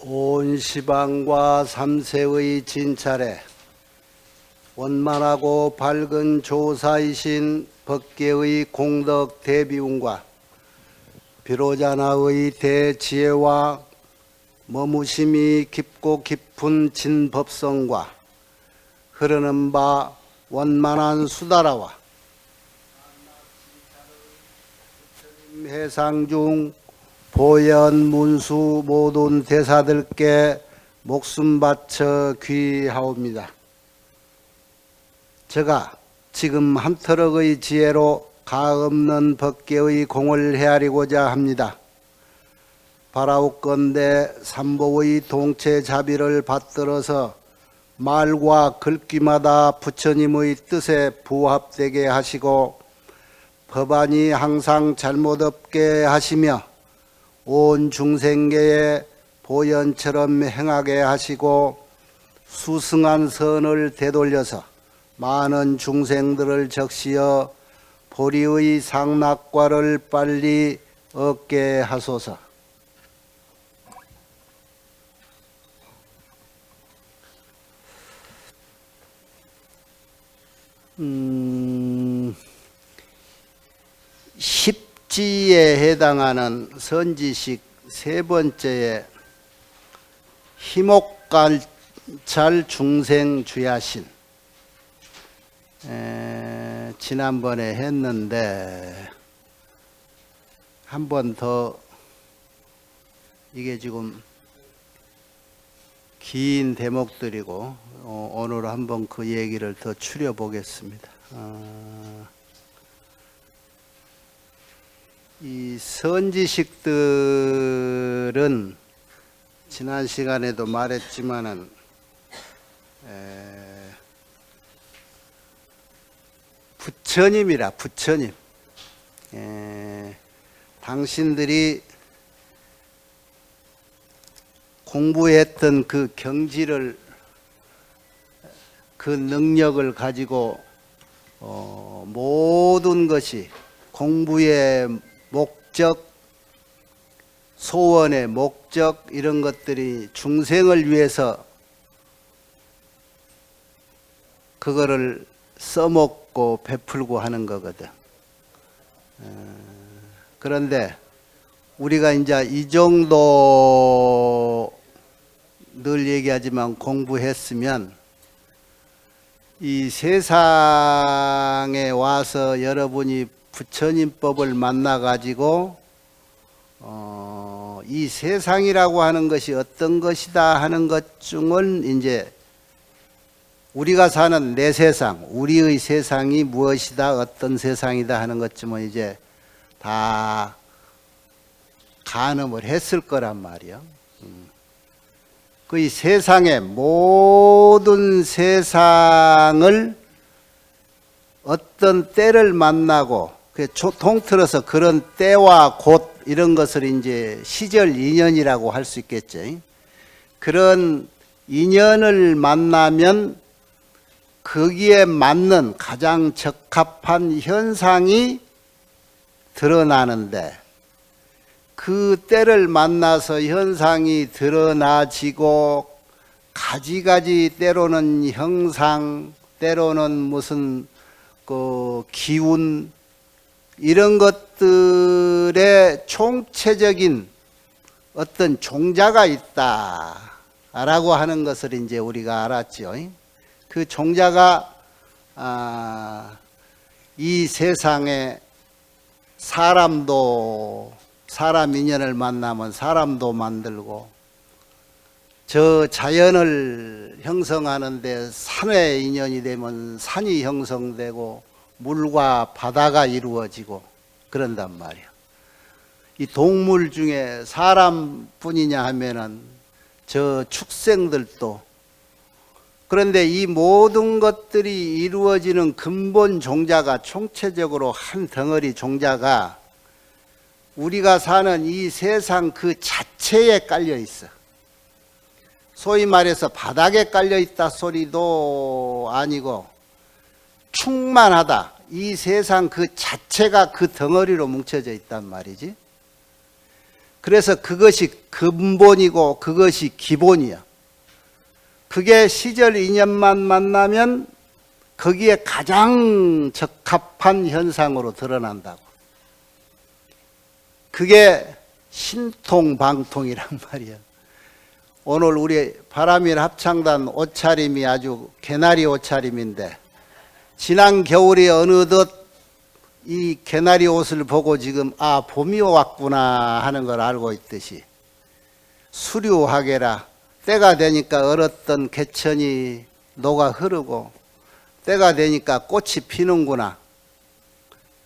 온 시방과 삼세의 진찰에 원만하고 밝은 조사이신 법계의 공덕 대비운과 비로자나의 대지혜와 머무심이 깊고 깊은 진법성과 흐르는 바 원만한 수다라와 해상 중 보현 문수 모든 대사들께 목숨 바쳐 귀하옵니다. 제가 지금 한터럭의 지혜로 가없는 법계의 공을 헤아리고자 합니다. 바라옵건대 삼보의 동체 자비를 받들어서 말과 글귀마다 부처님의 뜻에 부합되게 하시고 법안이 항상 잘못 없게 하시며 온 중생계에 보현처럼 행하게 하시고 수승한 선을 되돌려서 많은 중생들을 적시어 보리의 상락과를 빨리 얻게 하소서. 십지에 해당하는 선지식 세 번째에 희목관찰 중생 주야신 지난번에 했는데 한 번 더 이게 지금 긴 대목들이고 오늘 한번 그 얘기를 더 추려 보겠습니다. 이 선지식들은 지난 시간에도 말했지만은 부처님이라 부처님. 당신들이 공부했던 그 경지를 그 능력을 가지고 모든 것이 공부의 목적, 소원의 목적 이런 것들이 중생을 위해서 그거를 써먹고 베풀고 하는 거거든. 그런데 우리가 이제 이 정도 늘 얘기하지만 공부했으면 이 세상에 와서 여러분이 부처님법을 만나 가지고 이 세상이라고 하는 것이 어떤 것이다 하는 것 중은 이제 우리가 사는 내 세상, 우리의 세상이 무엇이다, 어떤 세상이다 하는 것쯤은 이제 다 가늠을 했을 거란 말이야. 그 이 세상의 모든 세상을 어떤 때를 만나고 통틀어서 그런 때와 곳 이런 것을 이제 시절 인연이라고 할 수 있겠죠. 그런 인연을 만나면 거기에 맞는 가장 적합한 현상이 드러나는데 그 때를 만나서 현상이 드러나지고 가지가지 때로는 형상, 때로는 무슨 그 기운 이런 것들의 총체적인 어떤 종자가 있다라고 하는 것을 이제 우리가 알았죠. 그 종자가 이 세상에 사람 인연을 만나면 사람도 만들고 저 자연을 형성하는데 산의 인연이 되면 산이 형성되고 물과 바다가 이루어지고 그런단 말이야. 이 동물 중에 사람뿐이냐 하면은 저 축생들도 그런데 이 모든 것들이 이루어지는 근본 종자가 총체적으로 한 덩어리 종자가 우리가 사는 이 세상 그 자체에 깔려 있어. 소위 말해서 바닥에 깔려 있다 소리도 아니고 충만하다. 이 세상 그 자체가 그 덩어리로 뭉쳐져 있단 말이지. 그래서 그것이 근본이고 그것이 기본이야. 그게 시절 인연만 만나면 거기에 가장 적합한 현상으로 드러난다고. 그게 신통방통이란 말이야. 오늘 우리 바람일 합창단 옷차림이 아주 개나리 옷차림인데, 지난 겨울에 어느덧 이 개나리 옷을 보고 지금 아 봄이 왔구나 하는 걸 알고 있듯이, 수류하게라 때가 되니까 얼었던 개천이 녹아 흐르고 때가 되니까 꽃이 피는구나.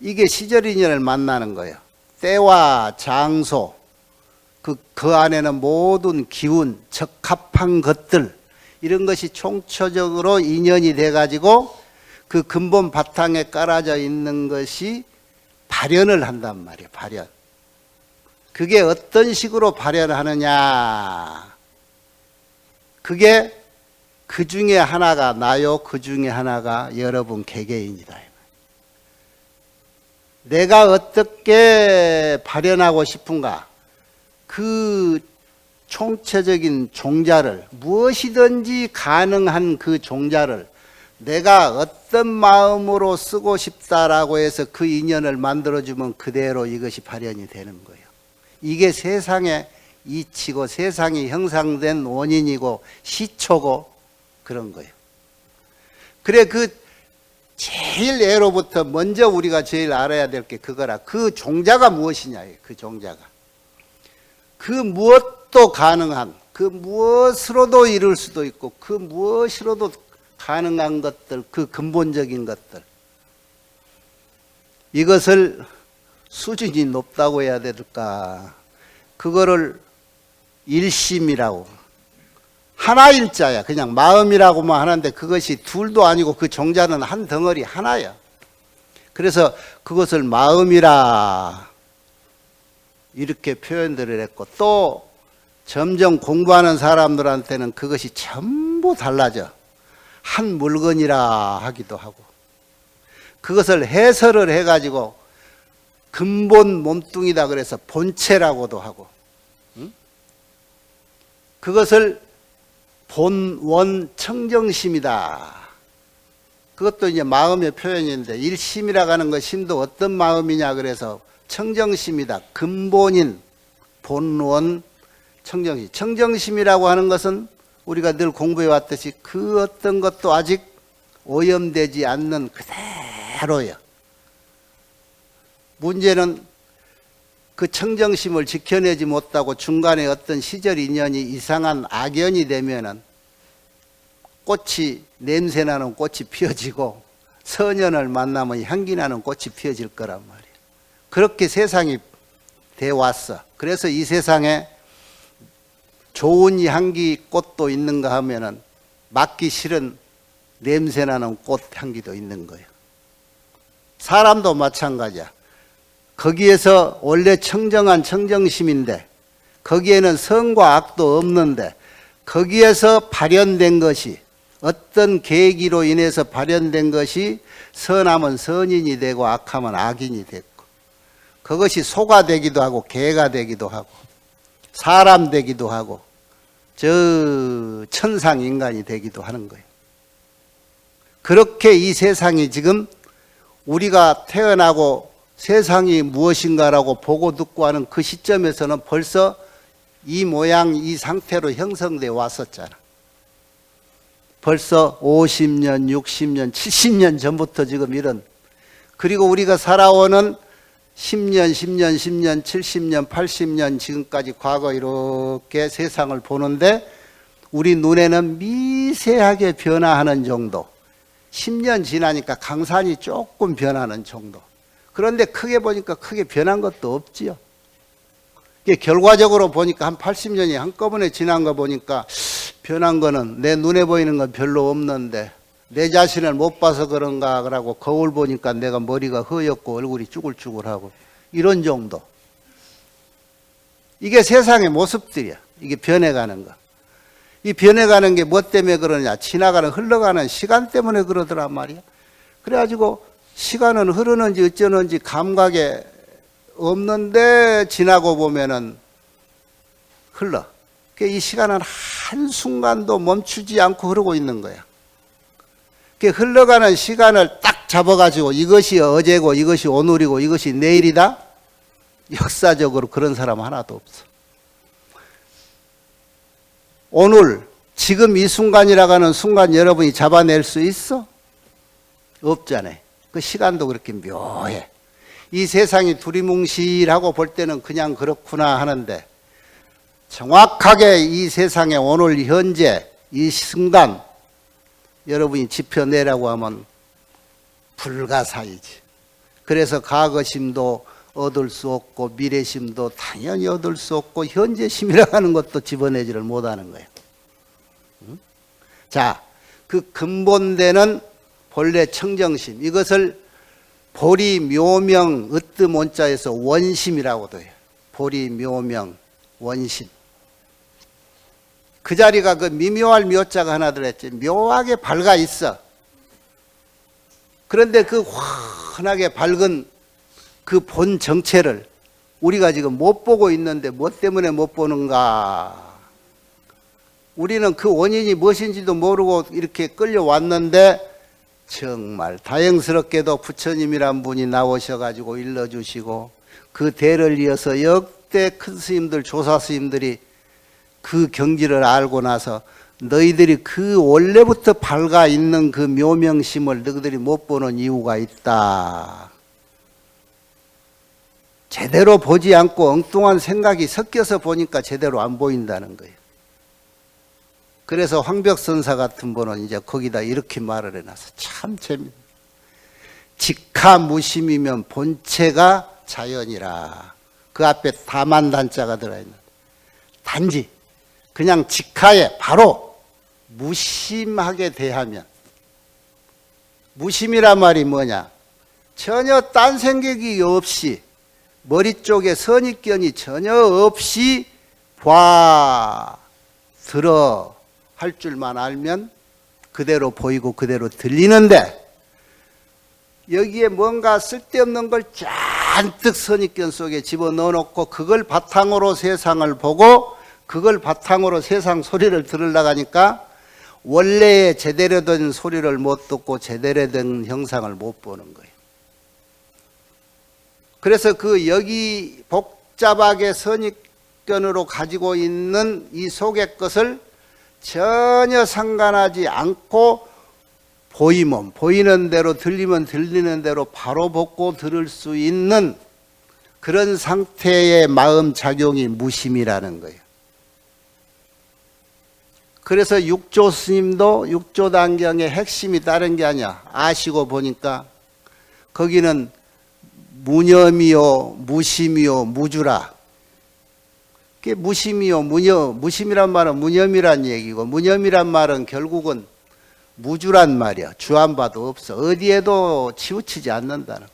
이게 시절 인연을 만나는 거예요. 때와 장소, 그 안에는 모든 기운, 적합한 것들, 이런 것이 총체적으로 인연이 돼가지고 그 근본 바탕에 깔아져 있는 것이 발현을 한단 말이에요. 발현. 그게 어떤 식으로 발현하느냐, 그게 그 중에 하나가 나요, 그 중에 하나가 여러분 개개인이다. 내가 어떻게 발현하고 싶은가, 그 총체적인 종자를, 무엇이든지 가능한 그 종자를 내가 어떤 마음으로 쓰고 싶다라고 해서 그 인연을 만들어주면 그대로 이것이 발현이 되는 거예요. 이게 세상의 이치고 세상이 형성된 원인이고 시초고 그런 거예요. 그래, 그 제일 애로부터 먼저 우리가 제일 알아야 될 게 그거라. 그 종자가 무엇이냐, 그 종자가. 그 무엇도 가능한, 그 무엇으로도 이룰 수도 있고 그 무엇으로도 가능한 것들, 그 근본적인 것들, 이것을 수준이 높다고 해야 될까, 그거를 일심이라고, 하나일자야. 그냥 마음이라고만 하는데 그것이 둘도 아니고 그 종자는 한 덩어리 하나야. 그래서 그것을 마음이라 이렇게 표현들을 했고, 또 점점 공부하는 사람들한테는 그것이 전부 달라져. 한 물건이라 하기도 하고, 그것을 해설을 해가지고 근본 몸뚱이다 그래서 본체라고도 하고, 그것을 본원 청정심이다. 그것도 이제 마음의 표현인데, 일심이라고 하는 것, 심도 어떤 마음이냐 그래서 청정심이다. 근본인 본원 청정심. 청정심이라고 하는 것은 우리가 늘 공부해 왔듯이 그 어떤 것도 아직 오염되지 않는 그대로예요. 문제는 그 청정심을 지켜내지 못하고 중간에 어떤 시절 인연이 이상한 악연이 되면은 꽃이, 냄새나는 꽃이 피어지고 선연을 만나면 향기나는 꽃이 피어질 거란 말이에요. 그렇게 세상이 돼 왔어. 그래서 이 세상에 좋은 향기 꽃도 있는가 하면은 맡기 싫은 냄새나는 꽃 향기도 있는 거예요. 사람도 마찬가지야. 거기에서 원래 청정한 청정심인데, 거기에는 선과 악도 없는데, 거기에서 발현된 것이, 어떤 계기로 인해서 발현된 것이 선하면 선인이 되고 악하면 악인이 됐고, 그것이 소가 되기도 하고 개가 되기도 하고 사람 되기도 하고 저 천상 인간이 되기도 하는 거예요. 그렇게 이 세상이 지금 우리가 태어나고 세상이 무엇인가라고 보고 듣고 하는 그 시점에서는 벌써 이 모양 이 상태로 형성되어 왔었잖아. 벌써 50년, 60년, 70년 전부터 지금 이런, 그리고 우리가 살아오는 10년, 10년, 10년, 70년, 80년 지금까지 과거 이렇게 세상을 보는데 우리 눈에는 미세하게 변화하는 정도, 10년 지나니까 강산이 조금 변하는 정도. 그런데 크게 보니까 크게 변한 것도 없지요. 이게 결과적으로 보니까 한 80년이 한꺼번에 지난 거 보니까 변한 거는 내 눈에 보이는 건 별로 없는데 내 자신을 못 봐서 그런가 그러고 거울 보니까 내가 머리가 허옇고 얼굴이 쭈글쭈글하고 이런 정도. 이게 세상의 모습들이야. 이게 변해가는 거. 이 변해가는 게 뭐 때문에 그러냐, 지나가는 흘러가는 시간 때문에 그러더란 말이야. 그래가지고 시간은 흐르는지 어쩌는지 감각에 없는데 지나고 보면은 흘러. 이 시간은 한순간도 멈추지 않고 흐르고 있는 거야. 흘러가는 시간을 딱 잡아가지고 이것이 어제고 이것이 오늘이고 이것이 내일이다? 역사적으로 그런 사람 하나도 없어. 오늘 지금 이 순간이라고 하는 순간 여러분이 잡아낼 수 있어? 없잖아요. 그 시간도 그렇게 묘해. 이 세상이 두리뭉실하고 볼 때는 그냥 그렇구나 하는데 정확하게 이 세상에 오늘 현재 이 순간 여러분이 짚어내라고 하면 불가사의지. 그래서 과거심도 얻을 수 없고 미래심도 당연히 얻을 수 없고 현재심이라고 하는 것도 집어내지를 못하는 거예요. 자, 그 근본되는 본래 청정심, 이것을 보리 묘명 으뜸 원자에서 원심이라고도 해요. 보리 묘명 원심. 그 자리가 그 미묘할 묘자가 하나 들어있지. 묘하게 밝아 있어. 그런데 그 환하게 밝은 그 본 정체를 우리가 지금 못 보고 있는데 뭐 때문에 못 보는가? 우리는 그 원인이 무엇인지도 모르고 이렇게 끌려왔는데 정말 다행스럽게도 부처님이란 분이 나오셔가지고 일러주시고 그 대를 이어서 역대 큰 스님들, 조사 스님들이 그 경지를 알고 나서 너희들이 그 원래부터 밝아 있는 그 묘명심을 너희들이 못 보는 이유가 있다. 제대로 보지 않고 엉뚱한 생각이 섞여서 보니까 제대로 안 보인다는 거예요. 그래서 황벽선사 같은 분은 이제 거기다 이렇게 말을 해놔서 참 재밌네. 직하무심이면 본체가 자연이라. 그 앞에 다만단자가 들어있는. 단지 그냥 직하에 바로 무심하게 대하면. 무심이란 말이 뭐냐? 전혀 딴 생각이 없이 머리 쪽에 선입견이 전혀 없이 들어 할 줄만 알면 그대로 보이고 그대로 들리는데 여기에 뭔가 쓸데없는 걸 잔뜩 선입견 속에 집어넣어 놓고 그걸 바탕으로 세상을 보고 그걸 바탕으로 세상 소리를 들으려고 하니까 원래의 제대로 된 소리를 못 듣고 제대로 된 형상을 못 보는 거예요. 그래서 그 여기 복잡하게 선입견으로 가지고 있는 이 속의 것을 전혀 상관하지 않고 보이면 보이는 대로 들리면 들리는 대로 바로 보고 들을 수 있는 그런 상태의 마음 작용이 무심이라는 거예요. 그래서 육조 스님도 육조단경의 핵심이 다른 게 아니야. 아시고 보니까 거기는 무념이요 무심이요 무주라. 무심이요 무심이란 말은 무념이란 얘기고 무념이란 말은 결국은 무주란 말이야. 주안 바도 없어. 어디에도 치우치지 않는다는.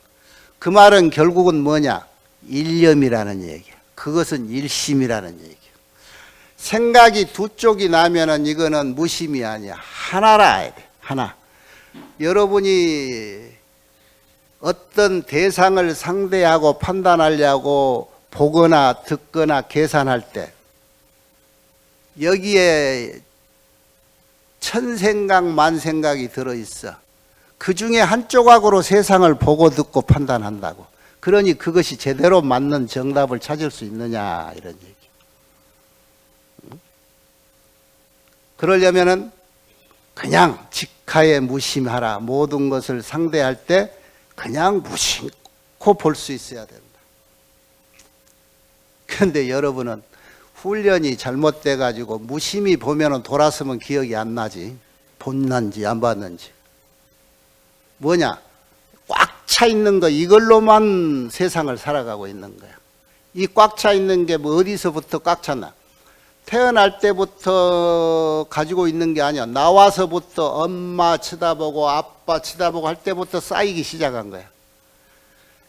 그 말은 결국은 뭐냐? 일념이라는 얘기야. 그것은 일심이라는 얘기야. 생각이 두 쪽이 나면은 이거는 무심이 아니야. 하나라 해야 돼. 하나. 여러분이 어떤 대상을 상대하고 판단하려고 보거나 듣거나 계산할 때 여기에 천생각 만생각이 들어있어. 그 중에 한 조각으로 세상을 보고 듣고 판단한다고. 그러니 그것이 제대로 맞는 정답을 찾을 수 있느냐 이런 얘기. 그러려면은 그냥 직하에 무심하라. 모든 것을 상대할 때 그냥 무심코 볼 수 있어야 된다. 그런데 여러분은 훈련이 잘못돼 가지고 무심히 보면은 돌아서면 기억이 안 나지. 봤는지 안 봤는지. 뭐냐? 꽉 차 있는 거 이걸로만 세상을 살아가고 있는 거야. 이 꽉 차 있는 게 뭐 어디서부터 꽉 찼나? 태어날 때부터 가지고 있는 게 아니야. 나와서부터 엄마 쳐다보고 아빠 쳐다보고 할 때부터 쌓이기 시작한 거야.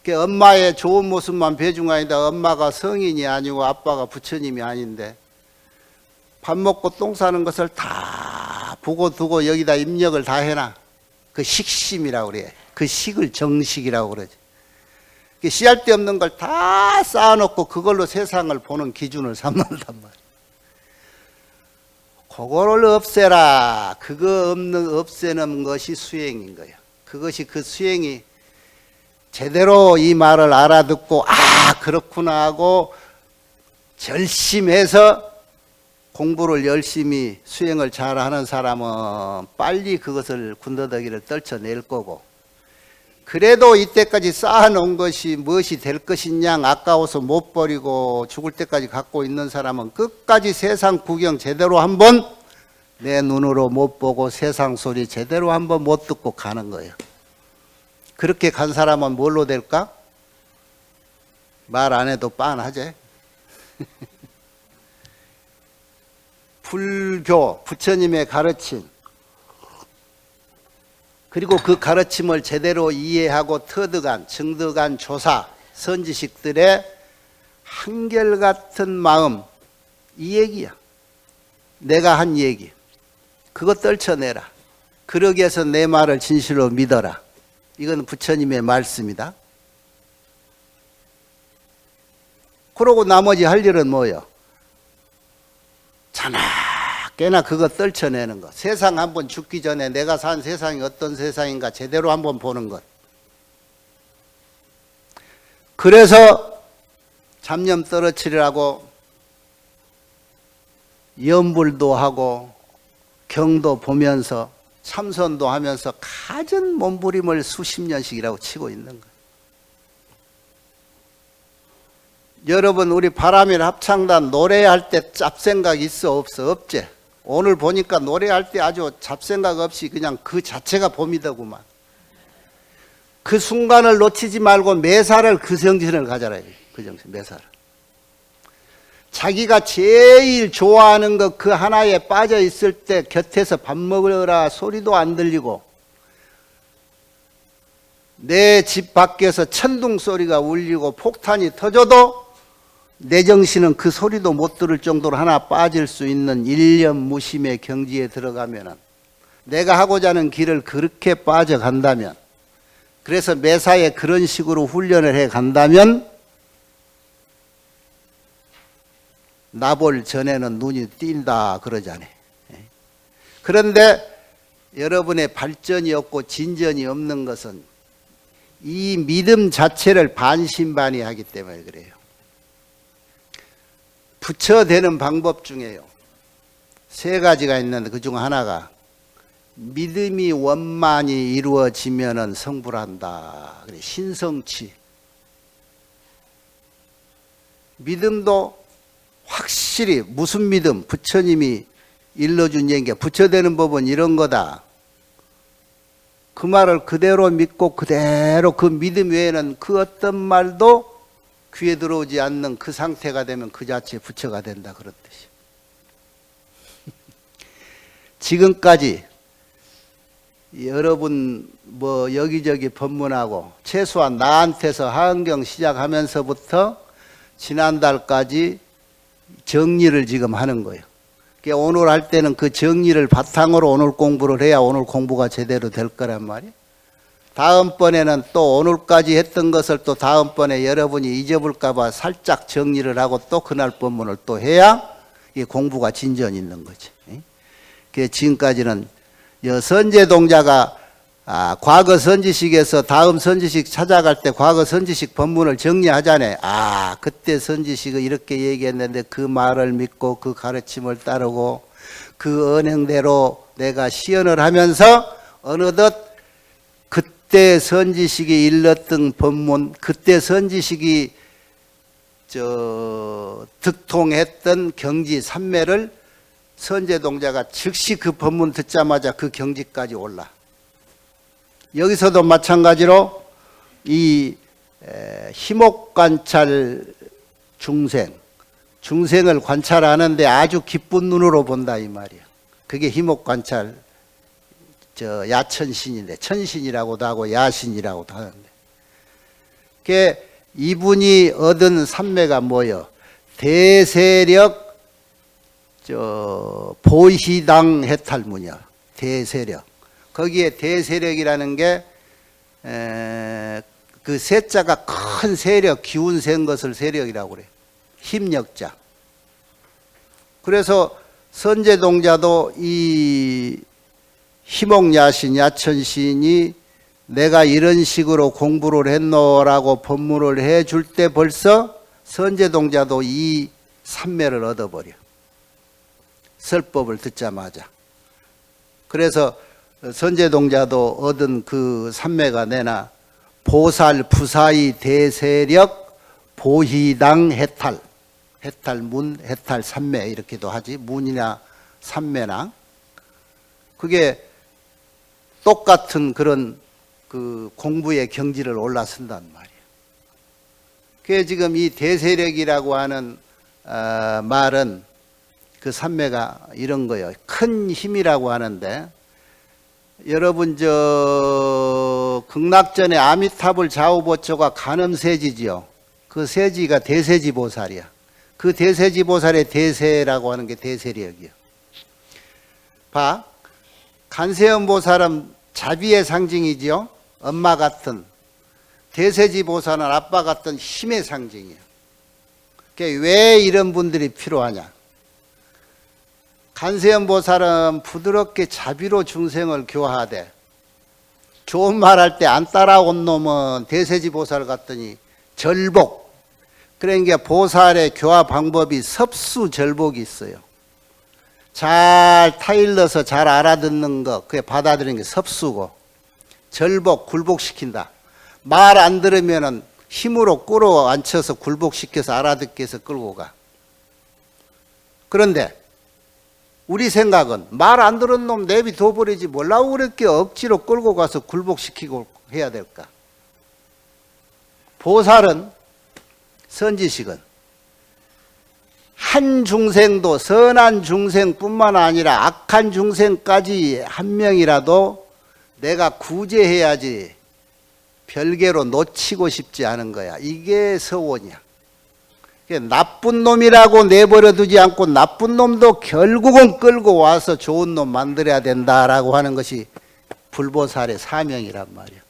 엄마의 좋은 모습만 배중아니다. 엄마가 성인이 아니고 아빠가 부처님이 아닌데 밥 먹고 똥 싸는 것을 다 보고 두고 여기다 입력을 다 해놔. 그 식심이라고 그래. 그 식을 정식이라고 그러지. 씨알데 없는 걸 다 쌓아놓고 그걸로 세상을 보는 기준을 삼는단 말이야. 그거를 없애라. 그거 없애는 것이 수행인 거예요. 그것이 그 수행이 제대로 이 말을 알아듣고 아 그렇구나 하고 결심해서 공부를 열심히 수행을 잘하는 사람은 빨리 그것을 군더더기를 떨쳐낼 거고, 그래도 이때까지 쌓아놓은 것이 무엇이 될 것이냐 아까워서 못 버리고 죽을 때까지 갖고 있는 사람은 끝까지 세상 구경 제대로 한번 내 눈으로 못 보고 세상 소리 제대로 한번 못 듣고 가는 거예요. 그렇게 간 사람은 뭘로 될까? 말 안 해도 빤하지. 불교, 부처님의 가르침, 그리고 그 가르침을 제대로 이해하고 터득한, 증득한 조사, 선지식들의 한결같은 마음, 이 얘기야. 내가 한 얘기. 그거 떨쳐내라. 그러기 위해서 내 말을 진실로 믿어라. 이건 부처님의 말씀이다. 그러고 나머지 할 일은 뭐예요? 자나깨나 그거 떨쳐내는 것. 세상 한번 죽기 전에 내가 산 세상이 어떤 세상인가 제대로 한번 보는 것. 그래서 잡념 떨어뜨리라고 염불도 하고 경도 보면서 참선도 하면서 갖은 몸부림을 수십 년씩이라고 치고 있는 거예요. 여러분 우리 바람일 합창단 노래할 때 잡생각 있어 없어? 없지? 오늘 보니까 노래할 때 아주 잡생각 없이 그냥 그 자체가 봄이더구만. 그 순간을 놓치지 말고 매사를 그 정신을 가져라. 그 정신 매사를. 자기가 제일 좋아하는 것 그 하나에 빠져 있을 때 곁에서 밥 먹으라 소리도 안 들리고, 내 집 밖에서 천둥 소리가 울리고 폭탄이 터져도 내 정신은 그 소리도 못 들을 정도로 하나 빠질 수 있는 일념 무심의 경지에 들어가면은, 내가 하고자 하는 길을 그렇게 빠져간다면, 그래서 매사에 그런 식으로 훈련을 해 간다면 나볼 전에는 눈이 띈다 그러잖아요. 그런데 여러분의 발전이 없고 진전이 없는 것은 이 믿음 자체를 반신반의하기 때문에 그래요. 부처되는 방법 중에요, 세 가지가 있는데 그 중 하나가 믿음이 원만히 이루어지면은 성불한다. 그래, 신성치. 믿음도 확실히 무슨 믿음? 부처님이 일러준 얘기야. 부처되는 법은 이런 거다. 그 말을 그대로 믿고 그대로 그 믿음 외에는 그 어떤 말도 귀에 들어오지 않는 그 상태가 되면 그 자체 부처가 된다 그런 뜻이야. 지금까지 여러분 뭐 여기저기 법문하고 최소한 나한테서 하은경 시작하면서부터 지난달까지 정리를 지금 하는 거예요. 그러니까 오늘 할 때는 그 정리를 바탕으로 오늘 공부를 해야 오늘 공부가 제대로 될 거란 말이에요. 다음번에는 또 오늘까지 했던 것을 또 다음번에 여러분이 잊어볼까 봐 살짝 정리를 하고 또 그날 법문을 또 해야 이 공부가 진전이 있는 거지. 그래서 지금까지는 선제동자가 과거 선지식에서 다음 선지식 찾아갈 때 과거 선지식 법문을 정리하자네. 그때 선지식은 이렇게 얘기했는데 그 말을 믿고 그 가르침을 따르고 그 언행대로 내가 시연을 하면서 어느덧 그때 선지식이 일렀던 법문, 그때 선지식이 득통했던 경지 삼매를 선제동자가 즉시 그 법문 듣자마자 그 경지까지 올라. 여기서도 마찬가지로 이 희목관찰 중생을 관찰하는데 아주 기쁜 눈으로 본다 이 말이야. 그게 희목관찰 야천신인데, 천신이라고도 하고 야신이라고도 하는데, 그게 이분이 얻은 삼매가 뭐예요? 대세력 보희당 해탈문이야. 대세력. 거기에 대세력이라는 게 그 세자가 큰 세력, 기운 센 것을 세력이라고 그래. 힘력자. 그래서 선제동자도 이 희목야신, 야천시인이 내가 이런 식으로 공부를 했노라고 법문을 해줄 때 벌써 선제동자도 이 삼매를 얻어버려. 설법을 듣자마자. 그래서 선제동자도 얻은 그 삼매가 내나 보살 부사의 대세력 보희당 해탈, 해탈 문, 해탈 삼매 이렇게도 하지. 문이나 삼매나 그게 똑같은 그런 그 공부의 경지를 올라선단 말이에요. 그게 지금 이 대세력이라고 하는 말은 그 삼매가 이런 거예요. 큰 힘이라고 하는데 여러분 저 극락전에 아미타불 좌우보초가 간음세지지요. 그 세지가 대세지 보살이야. 그 대세지 보살의 대세라고 하는 게 대세력이요. 봐, 간세음 보살은 자비의 상징이지요. 엄마 같은. 대세지 보살은 아빠 같은 힘의 상징이에요. 그러니까 왜 이런 분들이 필요하냐? 간세음 보살은 부드럽게 자비로 중생을 교화하되 좋은 말 할 때 안 따라온 놈은 대세지 보살 같더니 절복. 그러니까 보살의 교화 방법이 섭수절복이 있어요. 잘 타일러서 잘 알아듣는 거, 그게 받아들이는 게 섭수고, 절복, 굴복시킨다. 말 안 들으면은 힘으로 끌어안쳐서 굴복시켜서 알아듣게 해서 끌고 가. 그런데 우리 생각은 말 안 들은 놈 내비둬버리지 뭐라고 그렇게 억지로 끌고 가서 굴복시키고 해야 될까? 보살은, 선지식은 한 중생도 선한 중생뿐만 아니라 악한 중생까지 한 명이라도 내가 구제해야지 별개로 놓치고 싶지 않은 거야. 이게 서원이야. 나쁜 놈이라고 내버려 두지 않고 나쁜 놈도 결국은 끌고 와서 좋은 놈 만들어야 된다라고 하는 것이 불보살의 사명이란 말이야.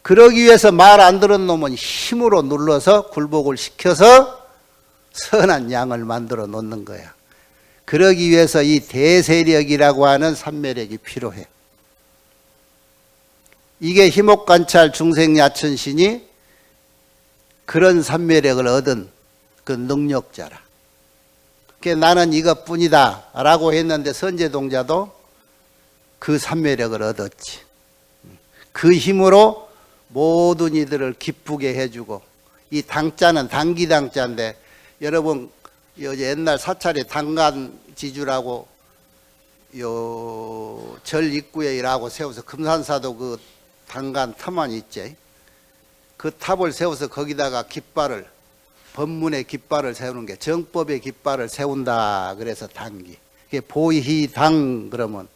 그러기 위해서 말 안 들은 놈은 힘으로 눌러서 굴복을 시켜서 선한 양을 만들어 놓는 거야. 그러기 위해서 이 대세력이라고 하는 삼매력이 필요해. 이게 희목관찰 중생야천신이 그런 삼매력을 얻은 그 능력자라. 나는 이것뿐이다 라고 했는데 선제동자도 그 삼매력을 얻었지. 그 힘으로 모든 이들을 기쁘게 해주고, 이 당자는 당기당자인데 여러분 옛날 사찰에 당간지주라고 요 절 입구에 일하고 세워서 금산사도 그 당간 터만 있지. 그 탑을 세워서 거기다가 깃발을, 법문의 깃발을 세우는 게 정법의 깃발을 세운다. 그래서 당기. 그게 보희당 그러면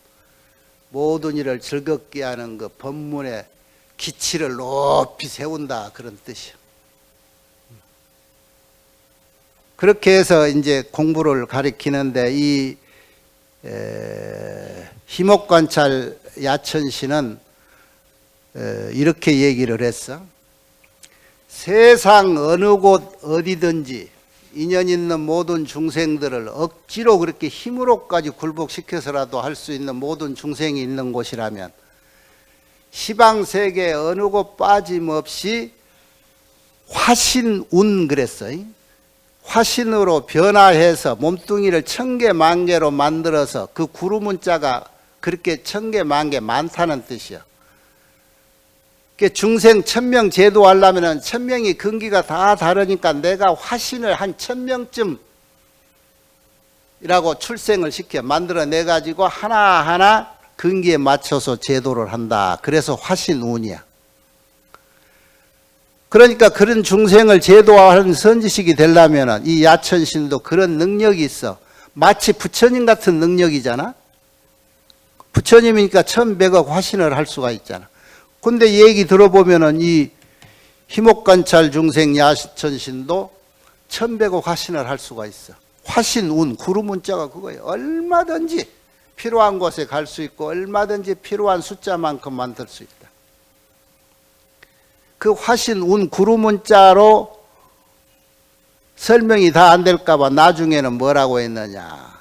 모든 일을 즐겁게 하는 그 법문의 기치를 높이 세운다. 그런 뜻이요. 그렇게 해서 이제 공부를 가리키는데 이 희목관찰 야천시는 이렇게 얘기를 했어. 세상 어느 곳 어디든지 인연 있는 모든 중생들을 억지로 그렇게 힘으로까지 굴복시켜서라도 할 수 있는 모든 중생이 있는 곳이라면 시방세계 어느 곳 빠짐없이 화신운 그랬어요. 화신으로 변화해서 몸뚱이를 1000개 만개로 만들어서 그 구루문자가 그렇게 1000개 만개 많다는 뜻이요. 중생 1000명 제도하려면 1000명이 근기가 다 다르니까 내가 화신을 한 1000명쯤 이라고 출생을 시켜 만들어내 가지고 하나하나 근기에 맞춰서 제도를 한다. 그래서 화신운이야. 그러니까 그런 중생을 제도하는 선지식이 되려면 이 야천신도 그런 능력이 있어. 마치 부처님 같은 능력이잖아. 부처님이니까 1100억 화신을 할 수가 있잖아. 근데 얘기 들어보면은 이 희목관찰 중생 야천신도 1100억 화신을 할 수가 있어. 화신운, 구루문자가 그거예요. 얼마든지 필요한 곳에 갈 수 있고 얼마든지 필요한 숫자만큼 만들 수 있다. 그 화신운 구루문자로 설명이 다 안 될까 봐 나중에는 뭐라고 했느냐.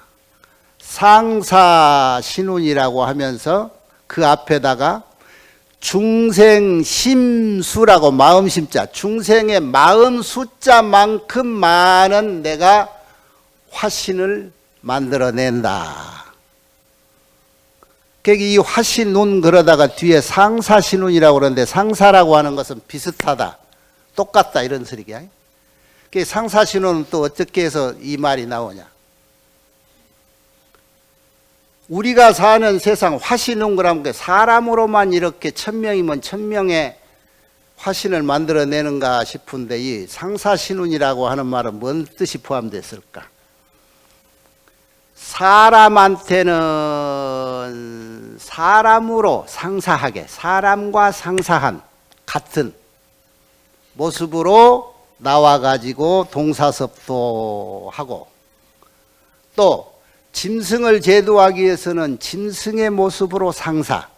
상사신운이라고 하면서 그 앞에다가 중생심수라고 마음심자, 중생의 마음 숫자만큼 많은 내가 화신을 만들어낸다. 그러니까 이 화신운 그러다가 뒤에 상사신운이라고 그러는데 상사라고 하는 것은 비슷하다, 똑같다 이런 소리야. 그 상사신운은 또 어떻게 해서 이 말이 나오냐. 우리가 사는 세상 화신운 거라는 게 사람으로만 이렇게 1000명이면 1000명의 화신을 만들어내는가 싶은데 이 상사신운이라고 하는 말은 뭔 뜻이 포함됐을까? 사람한테는 사람으로 상사하게, 사람과 상사한 같은 모습으로 나와가지고 동사섭도 하고, 또 짐승을 제도하기 위해서는 짐승의 모습으로 상사.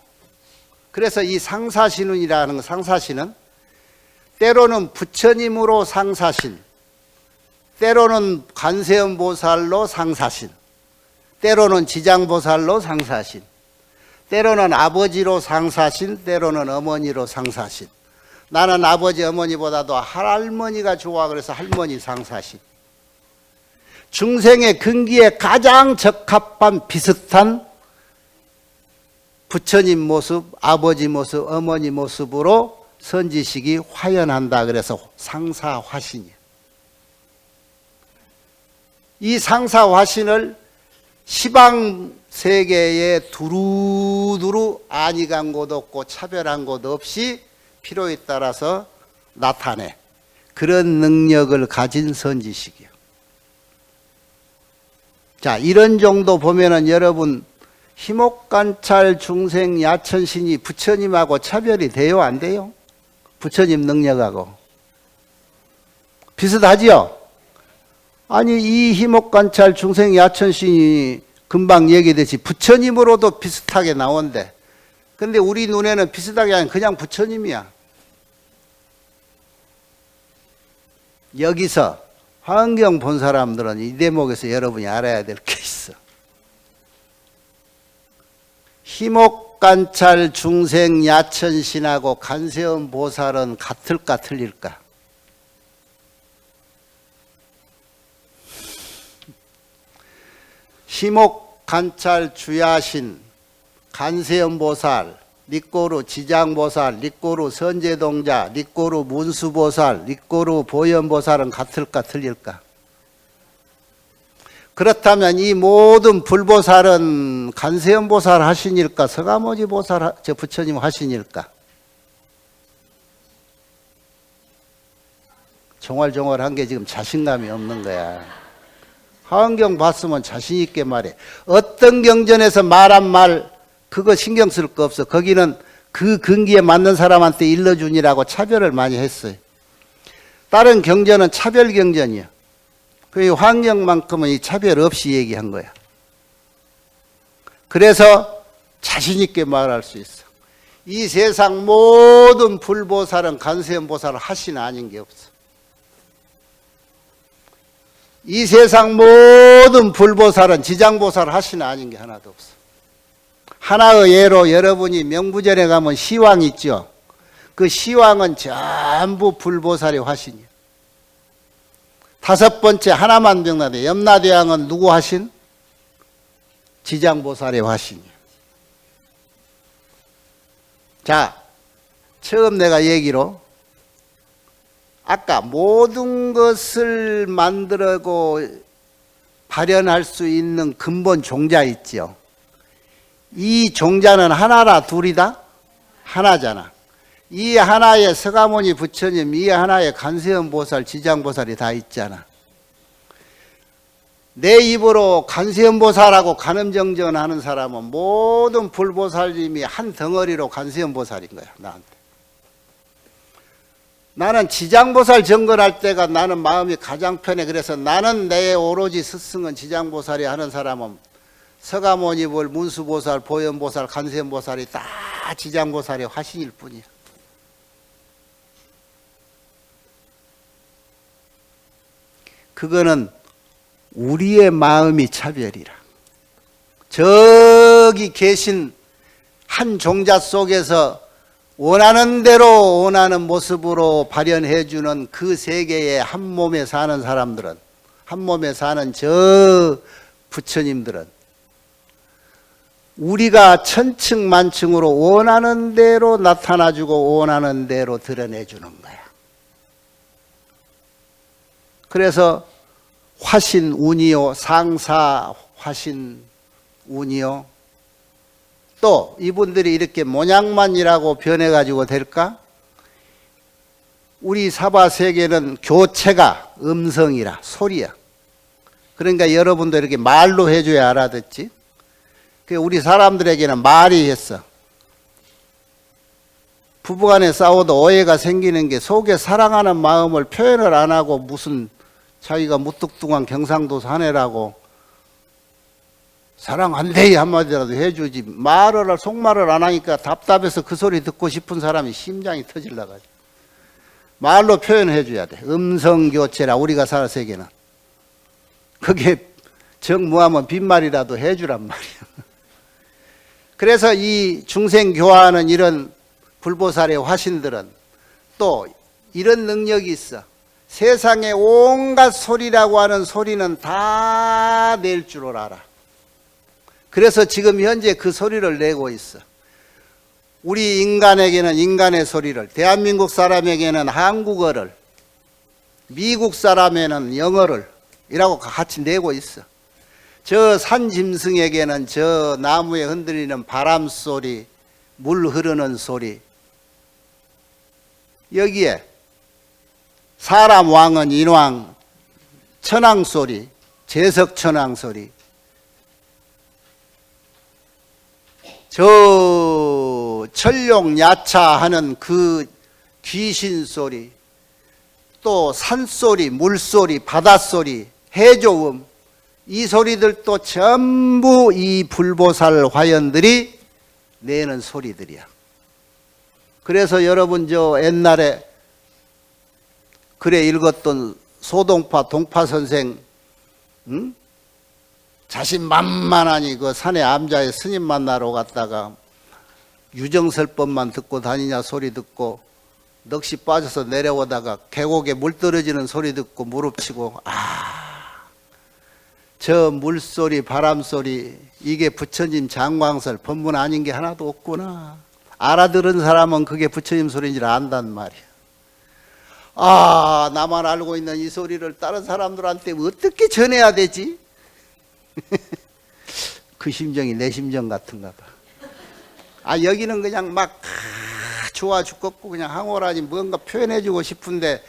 그래서 이 상사신운이라는 상사신은 때로는 부처님으로 상사신, 때로는 관세음보살로 상사신, 때로는 지장보살로 상사신, 때로는 아버지로 상사신, 때로는 어머니로 상사신. 나는 아버지 어머니보다도 할머니가 좋아 그래서 할머니 상사신. 중생의 근기에 가장 적합한 비슷한 부처님 모습, 아버지 모습, 어머니 모습으로 선지식이 화연한다. 그래서 상사화신이에요. 이 상사화신을 시방세계에 두루두루 안이간 곳 없고 차별한 곳 없이 필요에 따라서 나타내. 그런 능력을 가진 선지식이에요. 자, 이런 정도 보면은 여러분 희목관찰 중생 야천신이 부처님하고 차별이 돼요, 안 돼요? 부처님 능력하고 비슷하지요? 아니 이 희목관찰 중생 야천신이 금방 얘기됐지 부처님으로도 비슷하게 나온대. 근데 우리 눈에는 비슷하게 아니라 그냥 부처님이야. 여기서 화엄경 본 사람들은 이 대목에서 여러분이 알아야 될 게 있어. 희목관찰 중생 야천신하고 관세음 보살은 같을까 틀릴까? 희목관찰 주야신, 관세음 보살, 릿고루 지장보살, 릿고루 선제동자, 릿고루 문수보살, 릿고루 보현보살은 같을까 틀릴까? 그렇다면 이 모든 불보살은 관세음보살 하신일까? 서가모니 보살 저 부처님 하신일까? 종얼종얼한 게 지금 자신감이 없는 거야. 화엄경 봤으면 자신 있게 말해. 어떤 경전에서 말한 말 그거 신경 쓸 거 없어. 거기는 그 근기에 맞는 사람한테 일러주니라고 차별을 많이 했어요. 다른 경전은 차별 경전이야. 그 화엄경만큼은 이 차별 없이 얘기한 거야. 그래서 자신 있게 말할 수 있어. 이 세상 모든 불보살은 관세음보살 하신 아닌 게 없어. 이 세상 모든 불보살은 지장보살 하신 아닌 게 하나도 없어. 하나의 예로 여러분이 명부전에 가면 시황 있죠. 그 시황은 전부 불보살의 화신이에요. 다섯 번째 하나만 병나대 염라대왕은 누구 화신? 지장보살의 화신이에요. 자, 처음 내가 얘기로 아까 모든 것을 만들고 발현할 수 있는 근본 종자 있죠. 이 종자는 하나라 둘이다? 하나잖아. 이 하나에 서가모니 부처님, 이 하나에 관세음보살, 지장보살이 다 있잖아. 내 입으로 관세음보살하고 간음정전하는 사람은 모든 불보살님이 한 덩어리로 관세음보살인 거야, 나한테. 나는 지장보살 정건할 때가 나는 마음이 가장 편해. 그래서 나는 내 오로지 스승은 지장보살이 하는 사람은 서가모니볼, 문수보살, 보현보살, 관세음보살이 다 지장보살의 화신일 뿐이야. 그거는 우리의 마음이 차별이라. 저기 계신 한 종자 속에서 원하는 대로 원하는 모습으로 발현해 주는 그 세계에 한 몸에 사는 사람들은, 한 몸에 사는 저 부처님들은 우리가 천층만층으로 원하는 대로 나타나주고 원하는 대로 드러내주는 거야. 그래서 화신운이요, 상사 화신운이요. 또 이분들이 이렇게 모양만이라고 변해가지고 될까? 우리 사바세계는 교체가 음성이라, 소리야. 그러니까 여러분도 이렇게 말로 해줘야 알아듣지. 우리 사람들에게는 말이 했어. 부부간에 싸워도 오해가 생기는 게 속에 사랑하는 마음을 표현을 안 하고 무슨 자기가 무뚝뚝한 경상도 사내라고 사랑한대 한마디라도 해주지, 말을 속말을 안 하니까 답답해서 그 소리 듣고 싶은 사람이 심장이 터질라가지고 말로 표현해 줘야 돼. 음성교체라, 우리가 사는 세계는. 그게 정무하면 빈말이라도 해주란 말이야. 그래서 이 중생교화하는 이런 불보살의 화신들은 또 이런 능력이 있어. 세상의 온갖 소리라고 하는 소리는 다 낼 줄 알아. 그래서 지금 현재 그 소리를 내고 있어. 우리 인간에게는 인간의 소리를, 대한민국 사람에게는 한국어를, 미국 사람에는 영어를 이라고 같이 내고 있어. 저 산짐승에게는 저 나무에 흔들리는 바람 소리, 물 흐르는 소리, 여기에 사람 왕은 인왕, 천왕 소리, 재석 천왕 소리, 저 철룡 야차하는 그 귀신 소리, 또 산소리, 물소리, 바닷소리, 해조음, 이 소리들도 전부 이 불보살 화연들이 내는 소리들이야. 그래서 여러분 저 옛날에 글에 읽었던 소동파 동파 선생, 자신만만하니 그 산에 암자에 스님 만나러 갔다가 유정설법만 듣고 다니냐 소리 듣고 넋이 빠져서 내려오다가 계곡에 물 떨어지는 소리 듣고 무릎 치고, 저 물소리 바람소리 이게 부처님 장광설 법문 아닌 게 하나도 없구나. 알아들은 사람은 그게 부처님 소리인 줄 안단 말이야. 나만 알고 있는 이 소리를 다른 사람들한테 어떻게 전해야 되지? 그 심정이 내 심정 같은가 봐. 여기는 그냥 막 좋아 죽겠고 그냥 항오라니 뭔가 표현해주고 싶은데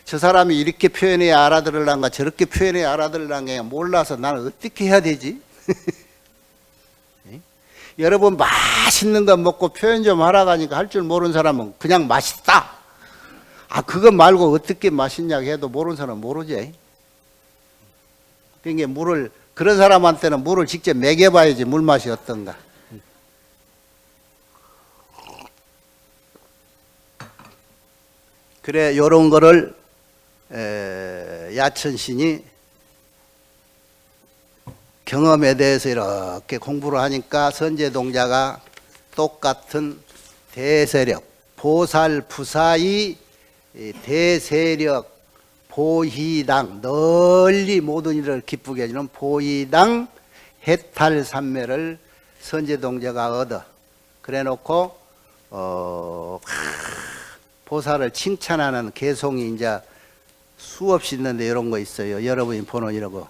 저 사람이 이렇게 표현해야 알아들을란가 저렇게 표현해야 알아들을란가 몰라서 나는 어떻게 해야 되지? 여러분 맛있는 거 먹고 표현 좀 하라고 하니까 할 줄 모르는 사람은 그냥 맛있다. 그거 말고 어떻게 맛있냐고 해도 모르는 사람은 모르지. 그러니까 물을, 그런 사람한테는 물을 직접 먹여봐야지 물맛이 어떤가. 그래, 요런 거를 야천신이 경험에 대해서 이렇게 공부를 하니까 선제동자가 똑같은 대세력, 보살 부사의 대세력 보희당, 널리 모든 일을 기쁘게 해주는 보희당 해탈삼매를 선제동자가 얻어 그래 놓고 보살을 칭찬하는 개송이 이제 수없이 있는데 이런 거 있어요. 여러분이 보는 이런 거.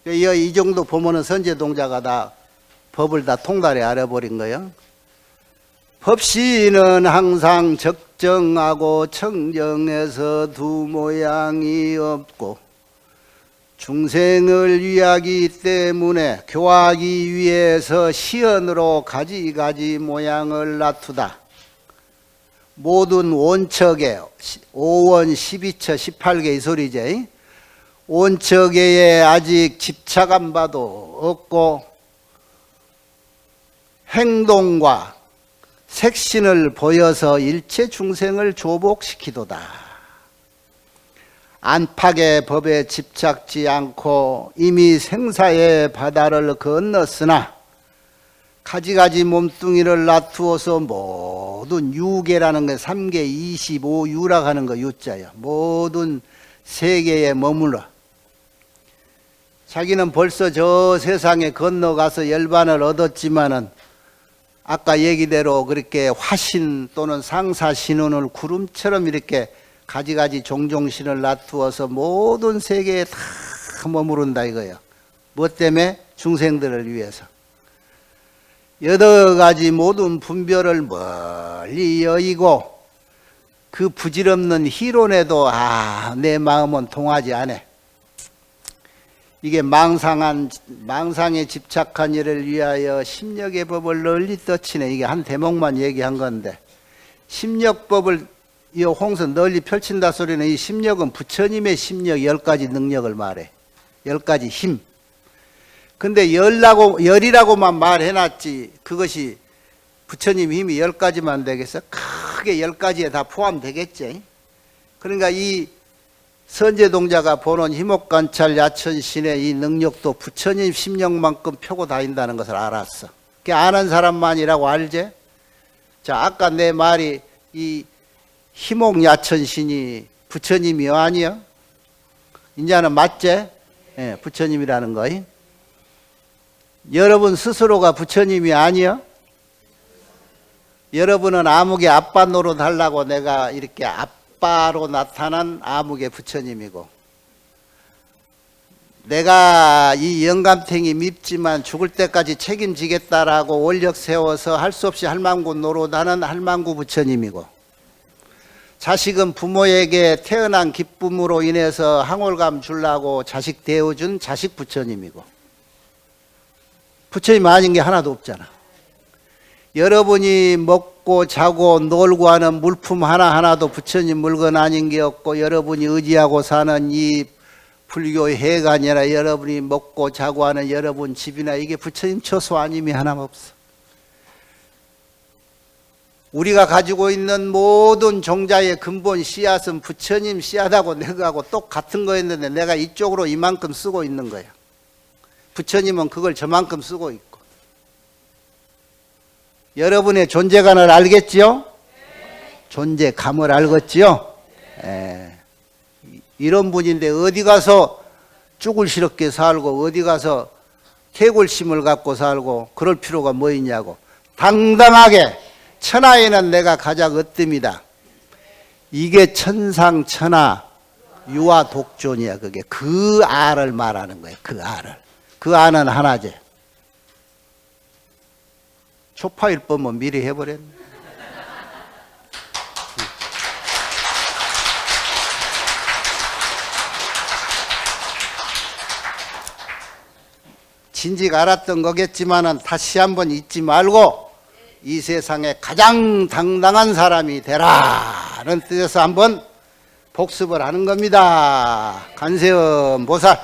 이 정도 보면은 선제동자가 다 법을 다 통달해 알아버린 거예요. 법시는 항상 적정하고 청정해서 두 모양이 없고 중생을 위하기 때문에 교화하기 위해서 시연으로 가지가지 모양을 놔두다. 모든 원척에 5원 12처 18개 이 소리지. 원척에 아직 집착한 바도 없고 행동과 색신을 보여서 일체 중생을 조복시키도다. 안팎의 법에 집착지 않고 이미 생사의 바다를 건넜으나 가지가지 몸뚱이를 놔두어서 모든 유계라는 게 3계 25유라 하는 거 유자요. 모든 세계에 머물러. 자기는 벌써 저 세상에 건너가서 열반을 얻었지만은 아까 얘기대로 그렇게 화신 또는 상사신운을 구름처럼 이렇게 가지가지 종종신을 놔두어서 모든 세계에 다 머무른다 이거예요. 무엇 때문에? 중생들을 위해서. 여러 가지 모든 분별을 멀리 여의고 그 부질없는 희론에도 내 마음은 동하지 않아. 이게 망상에 집착한 이를 위하여 심력의 법을 널리 떠치네. 이게 한 대목만 얘기한 건데, 심력법을 이 홍선 널리 펼친다 소리는 이 심력은 부처님의 심력 10가지 능력을 말해. 10가지 힘. 근데 열이라고만 말해놨지 그것이 부처님 힘이 10가지만 되겠어? 크게 10가지에 다 포함되겠지. 그러니까 이 선제동자가 보는 희목관찰 야천신의 이 능력도 부처님 심령만큼 펴고 다닌다는 것을 알았어. 그게 아는 사람만이라고 알지? 자, 아까 내 말이 이 희목야천신이 부처님이요 아니요? 이제는 맞지? 예, 부처님이라는 거이. 여러분 스스로가 부처님이 아니요? 여러분은 아무개 아빠 노릇 하려고 내가 이렇게 아빠로 나타난 아무개 부처님이고, 내가 이 영감탱이 밉지만 죽을 때까지 책임지겠다라고 원력 세워서 할 수 없이 할망구 노릇하는 할망구 부처님이고, 자식은 부모에게 태어난 기쁨으로 인해서 항월감 주려고 자식 대어준 자식 부처님이고, 부처님 아닌 게 하나도 없잖아. 여러분이 먹고 자고 놀고 하는 물품 하나하나도 부처님 물건 아닌 게 없고, 여러분이 의지하고 사는 이 불교의 해가 아니라 여러분이 먹고 자고 하는 여러분 집이나 이게 부처님 처소 아님이 하나 없어. 우리가 가지고 있는 모든 종자의 근본 씨앗은 부처님 씨앗하고 내가하고 똑같은 거였는데 내가 이쪽으로 이만큼 쓰고 있는 거야. 부처님은 그걸 저만큼 쓰고 있고. 여러분의 존재감을 알겠지요? 존재감을 알겠지요? 이런 분인데 어디 가서 죽을 시럽게 살고 어디 가서 개골심을 갖고 살고 그럴 필요가 뭐 있냐고. 당당하게 천하에는 내가 가장 으뜸이다. 이게 천상천하 유아 독존이야. 그게 그 알을 말하는 거야. 그 알을. 그 알은 하나지. 초파일 뻔면 미리 해버렸네. 진즉 알았던 거겠지만은 다시 한번 잊지 말고 이 세상에 가장 당당한 사람이 되라는 뜻에서 한번 복습을 하는 겁니다. 관세음 보살.